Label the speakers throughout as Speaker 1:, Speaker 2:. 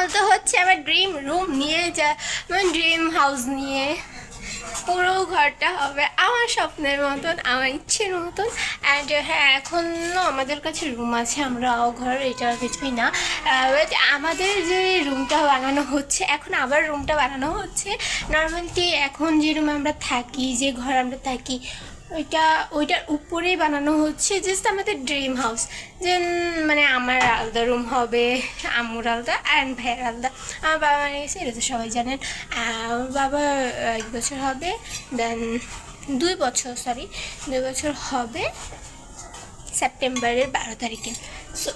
Speaker 1: বলতে হচ্ছে আমার ড্রিম রুম নিয়ে ড্রিম হাউস নিয়ে পুরো ঘরটা হবে আমার স্বপ্নের মতন, আমার ইচ্ছের মতন। অ্যান্ড হ্যাঁ, এখনও আমাদের কাছে রুম আছে, আমরাও ঘর, এটা কিছুই না। বাট আমাদের যে রুমটা বানানো হচ্ছে এখন, আবার রুমটা বানানো হচ্ছে। নর্মালি এখন যে রুমে আমরা থাকি, যে ঘর আমরা থাকি, ওইটার উপরেই বানানো হচ্ছে জাস্ট আমাদের ড্রিম হাউস। যে মানে আমার আলাদা রুম হবে, আম্মুর আলাদা, অ্যান্ড ভাইয়ের আলাদা। আমার বাবা মারা গেছে, এটা তো সবাই জানেন। আমার বাবা 1 বছর হবে, দেন 2 বছর হবে সেপ্টেম্বরের 12 তারিখে। সো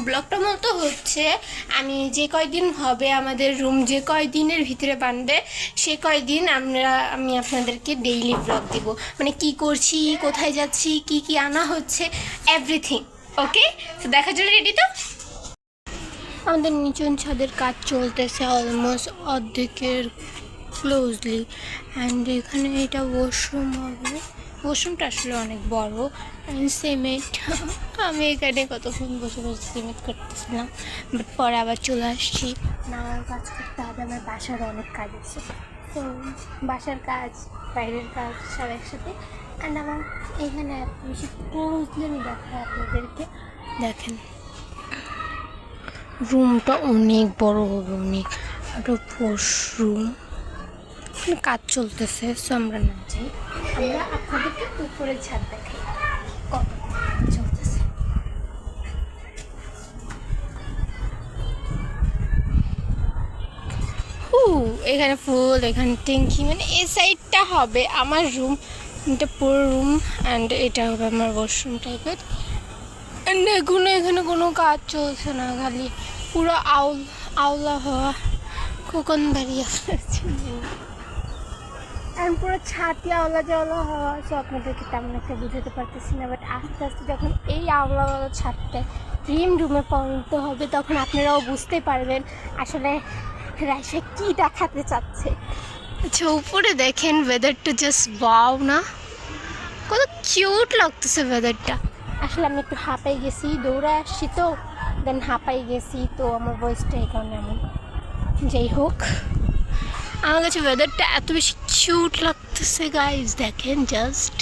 Speaker 1: ব্লগটা মতো হচ্ছে আমি যে কয়দিন হবে আমাদের রুম, যে কয়দিনের ভিতরে বানবে, সে কয়দিন আমি আপনাদেরকে ডেইলি ব্লগ দিব, মানে কি করছি, কোথায় যাচ্ছি, কি কি আনা হচ্ছে, এভরিথিং। ওকে, তো দেখার জন্য রেডি তো? আমাদের নিচন ছাদের কাজ চলতেছে অলমোস্ট অর্ধেকের ক্লোজলি। অ্যান্ড এখানে এটা ওয়াশরুম হবে। ওয়াশরুমটা আসলে অনেক বড়। অ্যান্ড সিমেন্ট, আমি এখানে কতক্ষণ বসে বসে সিমেন্ট করতেছিলাম, বাট পরে আবার চলে আসছি। আমার কাজ করতে হবে, আমার বাসার অনেক কাজ আছে। তো বাসার কাজ, বাইরের কাজ সব একসাথে। অ্যান্ড আমার এখানে এত বেশি ক্লোজলি আমি দেখাই আপনাদেরকে। দেখেন রুমটা অনেক বড় হবে, অনেক একটা ওয়াশরুম। কাজ চলতেছে, সো আমরা না যাই, আমরা আপনাদেরকে উপরে ছাদ দেখাই কত চলতেছে। এখানে ফুল, এখানে ট্যাঙ্কি, মানে এই সাইডটা হবে আমার রুম, এটা পুরো রুম। অ্যান্ড এটা হবে আমার ওয়াশরুম টাইপের। অ্যান্ড এখানে কোনো কাজ চলছে না, খালি পুরো আওলা হওয়া খোকন দাঁড়িয়ে আছে। এখন পুরো ছাতি আওলা জাওলা হওয়া, সো আপনাদেরকে তেমন একটা বুঝাতে পারতেছি না। বাট আস্তে আস্তে যখন এই আওলাওয়ালা ছাদটা ড্রিম রুমে পরিণত হবে, তখন আপনারাও বুঝতে পারবেন আসলে রাইসা কী দেখাতে চাচ্ছে। আচ্ছা, উপরে দেখেন ওয়েদারটা জাস্ট ওয়াও না, কত কিউট লাগতেছে ওয়েদারটা। আসলে আমি একটু হাঁপাই গেছি, দৌড়ে আসছি তো, দেন হাঁপাই গেছি, তো আমার ভয়েসটা এই কারণে এমন। যাই হোক, আমার কাছে ওয়েদারটা এত বেশি কিউট লাগতেছে গাইজ, দেখেন জাস্ট।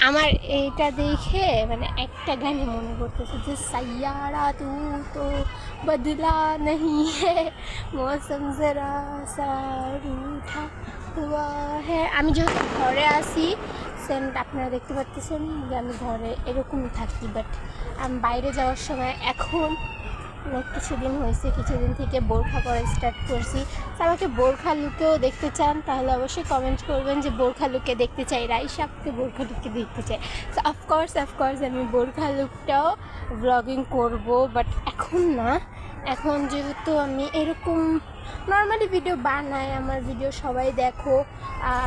Speaker 1: আমার এইটা দেখে মানে একটা গানে মনে করতেছে যে সাইয়ারা তু তো বদলা নেই মৌসম জরা সা রুঠা হুয়া হ্যাঁ। আমি যেহেতু ঘরে আসি, সেন্ট আপনারা দেখতে পাচ্ছেন যে আমি ঘরে এরকমই থাকি, বাট আমি বাইরে যাওয়ার সময় এখন কিছুদিন থেকে বোরখা পরা স্টার্ট করছি। আমাকে বোরখা লুকেও দেখতে চান তাহলে অবশ্যই কমেন্ট করবেন যে বোরখা লুকে দেখতে চাই, রাইসা আপনি বোরখা লুকে দেখতে চাই। তো অফকোর্স আমি বোরখা লুকটাও ব্লগিং করব, বাট এখন না। এখন যেহেতু আমি এরকম নর্মালি ভিডিও বানাই, আমার ভিডিও সবাই দেখো,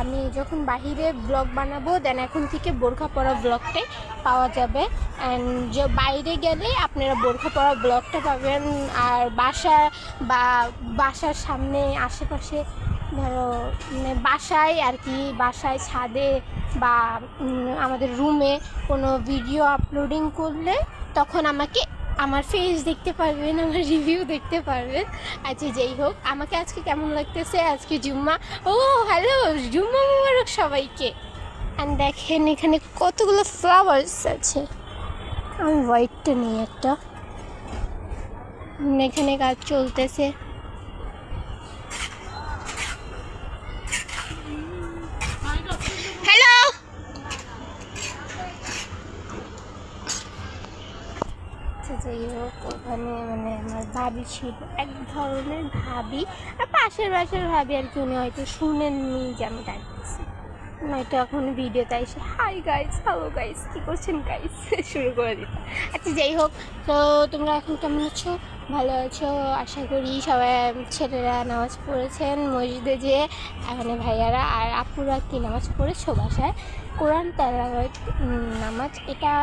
Speaker 1: আমি যখন বাহিরে ব্লগ বানাবো দেন এখন থেকে বোরখা পরা ব্লগটাই পাওয়া যাবে। অ্যান্ড যে বাইরে গেলে আপনারা বোরখা পরা ব্লগটা পাবেন। আর বাসার সামনে আশেপাশে, ধরো মানে বাসায় আর কি, বাসায় ছাদে বা আমাদের রুমে কোনো ভিডিও আপলোডিং করলে তখন আমাকে আমার ফেস দেখতে পারবেন, আমার রিভিউ দেখতে পারবেন। আচ্ছা, যেই হোক, আমাকে আজকে কেমন লাগতেছে, আজকে জুম্মা। ও হ্যালো, জুম্মা মুবারক সবাইকে। অ্যান্ড দেখেন এখানে কতগুলো ফ্লাওয়ার্স আছে, আমি হোয়াইটটা নিই একটা। এখানে কাজ চলতেছে। হ্যালো, যাই হোক, ওখানে মানে আমার ভাবি ছিল, এক ধরনের ভাবি, আর পাশের বাসার ভাবি আর কি। উনি হয়তো শুনেননি যে আমি ডাকতেছি, নয়তো এখন ভিডিওতে এসে হাই গাইস, হ্যালো গাইস, কী করছেন গাইস শুরু করে দিত। আচ্ছা, যাই হোক, তো তোমরা এখন কেমন আছো? ভালো আছো আশা করি। সবাই ছেলেরা নামাজ পড়েছেন মসজিদে যেয়ে, এখানে ভাইয়ারা আর আপুরা কি নামাজ পড়েছো বাসায়? কোরআন তেলাওয়াত নামাজ এটা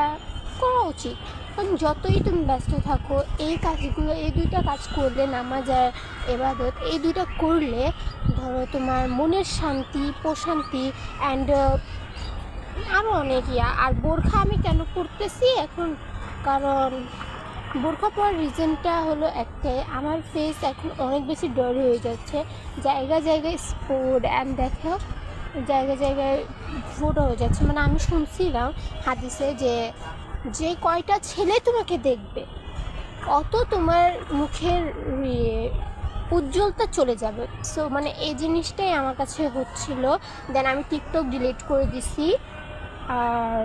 Speaker 1: করা উচিত, কারণ যতই তুমি ব্যস্ত থাকো এই কাজগুলো, এই দুইটা কাজ করলে, নামাজ আর ইবাদত, এই দুইটা করলে ধরো তোমার মনের শান্তি, প্রশান্তি অ্যান্ড আরও অনেক আর বোরখা আমি কেন পরতেছি এখন, কারণ বোরখা পরার রিজনটা হলো একটাই, আমার ফেস এখন অনেক বেশি ডর হয়ে যাচ্ছে, জায়গায় জায়গায় স্পট অ্যান্ড দেখো জায়গায় জায়গায় ফোটো হয়ে যাচ্ছে। মানে আমি শুনছিলাম হাদিসে যে কয়টা ছেলে তোমাকে দেখবে অত তোমার মুখের উজ্জ্বলতা চলে যাবে। সো মানে এই জিনিসটাই আমার কাছে হচ্ছিল। দেন আমি টিকটক ডিলিট করে দিছি আর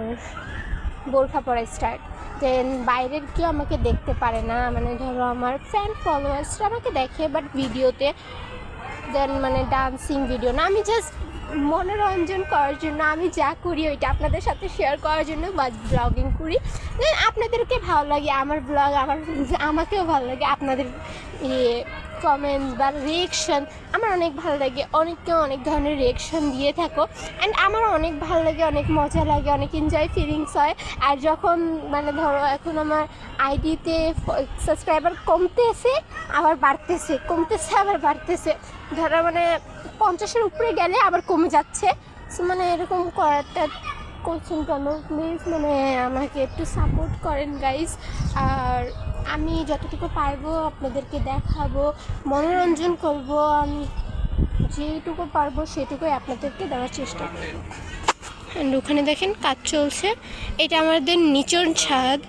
Speaker 1: বোরখা পরা স্টার্ট। দেন বাইরের কেউ আমাকে দেখতে পারে না, মানে ধরো আমার ফ্যান ফলোয়ার্সরা আমাকে দেখে বাট ভিডিওতে, দেন মানে ডান্সিং ভিডিও না, আমি জাস্ট মনোরঞ্জন করার জন্য আমি যা করি ওইটা আপনাদের সাথে শেয়ার করার জন্য ব্লগিং করি। দেন আপনাদেরকে ভালো লাগে আমার ব্লগ, আমাকেও ভালো লাগে আপনাদের কমেন্টস বা রিয়েকশন আমার অনেক ভালো লাগে। অনেককেও অনেক ধরনের রিয়েকশন দিয়ে থাকো অ্যান্ড আমারও অনেক ভালো লাগে, অনেক মজা লাগে, অনেক এনজয় ফিলিংস হয়। আর যখন মানে ধরো এখন আমার আইডিতে সাবস্ক্রাইবার কমতেছে আবার বাড়তেছে, কমতেছে আবার বাড়তেছে, ধরো মানে 50-এর উপরে গেলে আবার কমে যাচ্ছে। সো মানে এরকম করাটা করছেন কেন? প্লিজ মানে আমাকে একটু সাপোর্ট করেন গাইজ। আর আমি যতটুকু পারবো আপনাদেরকে দেখাবো, মনোরঞ্জন করব, আমি যেটুকু পারবো সেটুকুই আপনাদেরকে দেওয়ার চেষ্টা করব। অ্যান্ড ওখানে দেখেন কাজ চলছে, এটা আমাদের নিচের ছাদ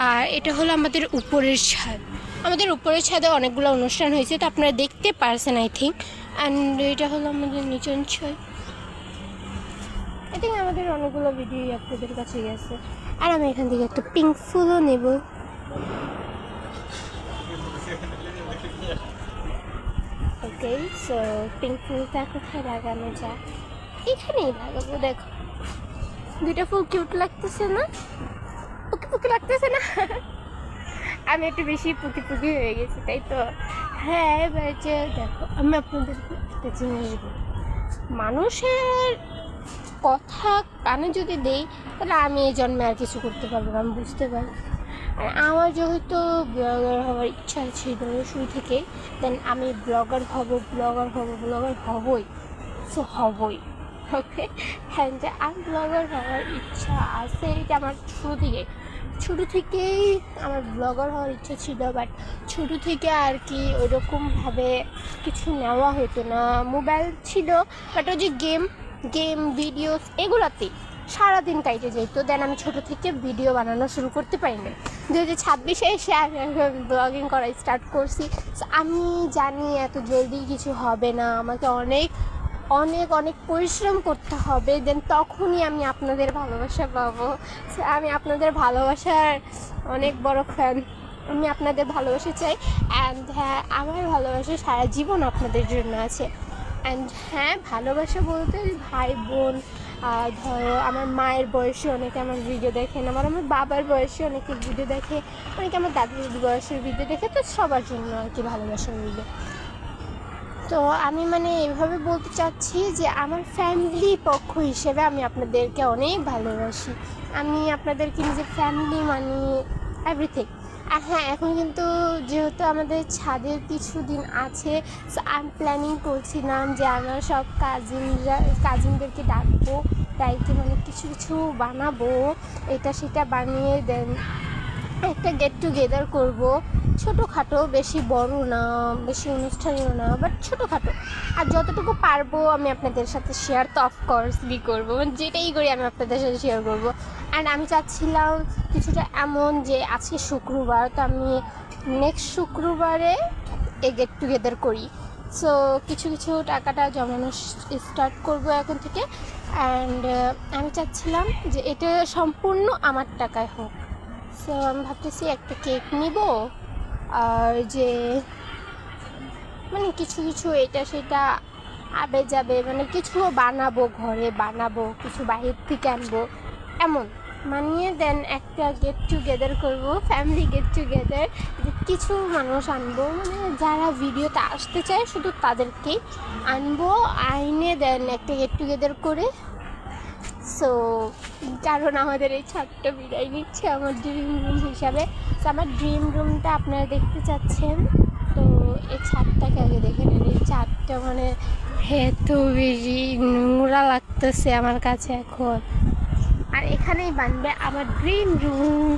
Speaker 1: আর এটা হলো আমাদের উপরের ছাদ। আমাদের উপরের ছাদে অনেকগুলো অনুষ্ঠান হয়েছে, তো আপনারা দেখতে পারছেন আই থিঙ্ক। অ্যান্ড এটা হলো আমাদের নিচের ছাদ। আই থিঙ্ক আমাদের অনেকগুলো ভিডিও আপনাদের কাছে গেছে। আর আমি এখান থেকে একটা পিঙ্ক ফুলও নেব। ওকে, সো পিঙ্ক ফুলটা কোথায় লাগানো যায়? এখানেই লাগাবো। দেখো দুইটা ফুল কিউট লাগতেছে না? পুকি পুকি লাগতেছে না? আমি একটু বেশি পুকি পুকি হয়ে গেছি তাই তো। হ্যাঁ এবার যে দেখো আমি আপনাদেরকে একটা জিনিস বলি, মানুষের কথা কানে যদি দেই তাহলে আমি এই জন্মে আর কিছু করতে পারবো না, আমি বুঝতে পারি। আর আমার যেহেতু ব্লগার হওয়ার ইচ্ছা ছিল শুরু থেকে, দেন আমি ব্লগার হবই, সো হবই। ওকে, হ্যাঁ যে আমি ব্লগার হওয়ার ইচ্ছা আছে, এটা আমার ছোটো থেকেই আমার ব্লগার হওয়ার ইচ্ছা ছিল। বাট ছোটো থেকে আর কি ওইরকমভাবে কিছু নেওয়া হতো না, মোবাইল ছিল বাট ওই যে গেম ভিডিওস এগুলোতেই সারাদিন কাটে যেত। দেন আমি ছোটো থেকে ভিডিও বানানো শুরু করতে পারিনি। 2026-এ এসে আমি ব্লগিং করা স্টার্ট করছি। আমি জানি এত জলদি কিছু হবে না, আমাকে অনেক অনেক অনেক পরিশ্রম করতে হবে, দেন তখনই আমি আপনাদের ভালোবাসা পাবো। আমি আপনাদের ভালোবাসার অনেক বড় ফ্যান, আমি আপনাদের ভালোবাসা চাই। অ্যান্ড হ্যাঁ আমার ভালোবাসা সারা জীবন আপনাদের জন্য আছে। অ্যান্ড হ্যাঁ ভালোবাসা বলতে ভাই বোন, ধরো আমার মায়ের বয়সে অনেকে আমার ভিডিও দেখেন, আমার বাবার বয়সে অনেকে ভিডিও দেখে, অনেকে আমার দাদির বয়সের ভিডিও দেখে, তো সবার জন্য আর কি ভালোবাসা ভিডিও। তো আমি মানে এভাবে বলতে চাচ্ছি যে আমার ফ্যামিলি পক্ষ হিসেবে আমি আপনাদেরকে অনেক ভালোবাসি, আমি আপনাদেরকে নিজের ফ্যামিলি মানি এভরিথিং। আর হ্যাঁ এখন কিন্তু যেহেতু আমাদের ছাদের কিছুদিন আছে, সো আমি প্ল্যানিং করছিলাম যে আমার সব কাজিনদেরকে ডাকবো, তাইকে মানে কিছু বানাবো, এটা সেটা বানিয়ে দেন একটা গেট টুগেদার করবো, ছোটোখাটো, বেশি বড় না, বেশি অনুষ্ঠানীয় না, বাট ছোটোখাটো। আর যতটুকু পারবো আমি আপনাদের সাথে শেয়ার তো অফকোর্সলি করবো, যেটাই করি আমি আপনাদের সাথে শেয়ার করবো। অ্যান্ড আমি চাচ্ছিলাম কিছুটা এমন যে আজকে শুক্রবার, তো আমি নেক্সট শুক্রবারে এই গেট টুগেদার করি। সো কিছু টাকাটা জমানো স্টার্ট করবো এখন থেকে। অ্যান্ড আমি চাচ্ছিলাম যে এটা সম্পূর্ণ আমার টাকায় হোক। সো আমি ভাবতেছি একটা কেক নিব, আর যে মানে কিছু এটা সেটা আবে যাবে, মানে কিছু বানাবো, ঘরে বানাবো, কিছু বাইরের থেকে আনবো, এমন মানিয়ে দেন একটা গেট টুগেদার করবো, ফ্যামিলি গেট টুগেদার। কিছু মানুষ আনবো, মানে যারা ভিডিওতে আসতে চায় শুধু তাদেরকেই আনবো, আইনে দেন একটা গেট টুগেদার করে। সো কারণ আমাদের এই ছাদটা বিদায় নিচ্ছে আমার ড্রিম রুম হিসাবে। তো আমার ড্রিম রুমটা আপনারা দেখতে চাচ্ছেন, তো এই ছাদটাকে আগে দেখে নেন। এই ছাদটা মানে এত বেশি নোংরা লাগতেছে আমার কাছে এখন। আর এখানেই বানবে আমার ড্রিম রুম,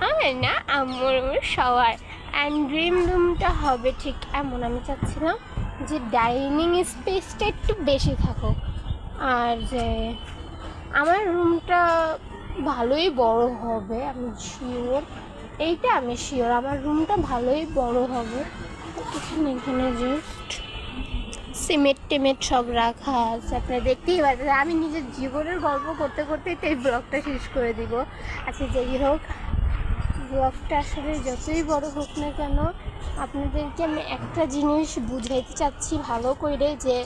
Speaker 1: আমার না আমার সবার। অ্যান্ড ড্রিম রুমটা হবে ঠিক এমন, আমি চাচ্ছিলাম যে ডাইনিং স্পেসটা একটু বেশি থাকুক, আর যে আমার রুমটা ভালোই বড় হবে, আমি শিওর, এইটা আমি শিওর আমার রুমটা ভালোই বড় হবে। এখানে এখানে জাস্ট সিমেন্ট টিমেন্ট সব রাখা আছে, আপনারা দেখতেই পাচ্ছেন। আমি নিজের জীবনের গল্প করতে করতেই তো এই ব্লগটা শেষ করে দিব। আচ্ছা যাই হোক, ব্লগটা আসলে যতই বড় হোক না কেন, আপনাদেরকে আমি একটা জিনিস বুঝাইতে চাচ্ছি ভালো করে, যে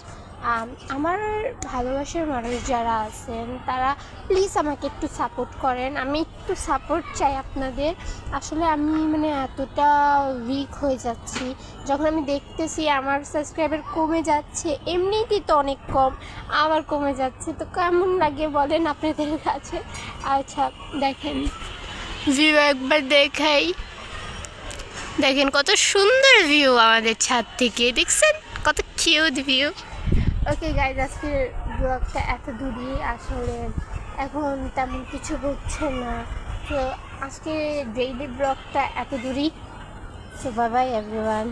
Speaker 1: আমার ভালোবাসার মানুষ যারা আছেন তারা প্লিজ আমাকে একটু সাপোর্ট করেন। আমি একটু সাপোর্ট চাই আপনাদের। আসলে আমি মানে এতটা উইক হয়ে যাচ্ছি, যখন আমি দেখতেছি আমার সাবস্ক্রাইবার কমে যাচ্ছে, এমনিতেই তো অনেক কম, আবার কমে যাচ্ছে, তো কেমন লাগে বলেন আপনাদের কাছে? আচ্ছা দেখেন, ভিউ একবার দেখাই, দেখেন কত সুন্দর ভিউ আমাদের ছাদ থেকে, দেখছেন কত কিউট ভিউ। ওকে গাইজ, আজকের ব্লগটা এত দূরই, আসলে এখন তেমন কিছু হচ্ছে না, তো আজকে ডেইলি ব্লগটা এত দূরই। So bye bye everyone.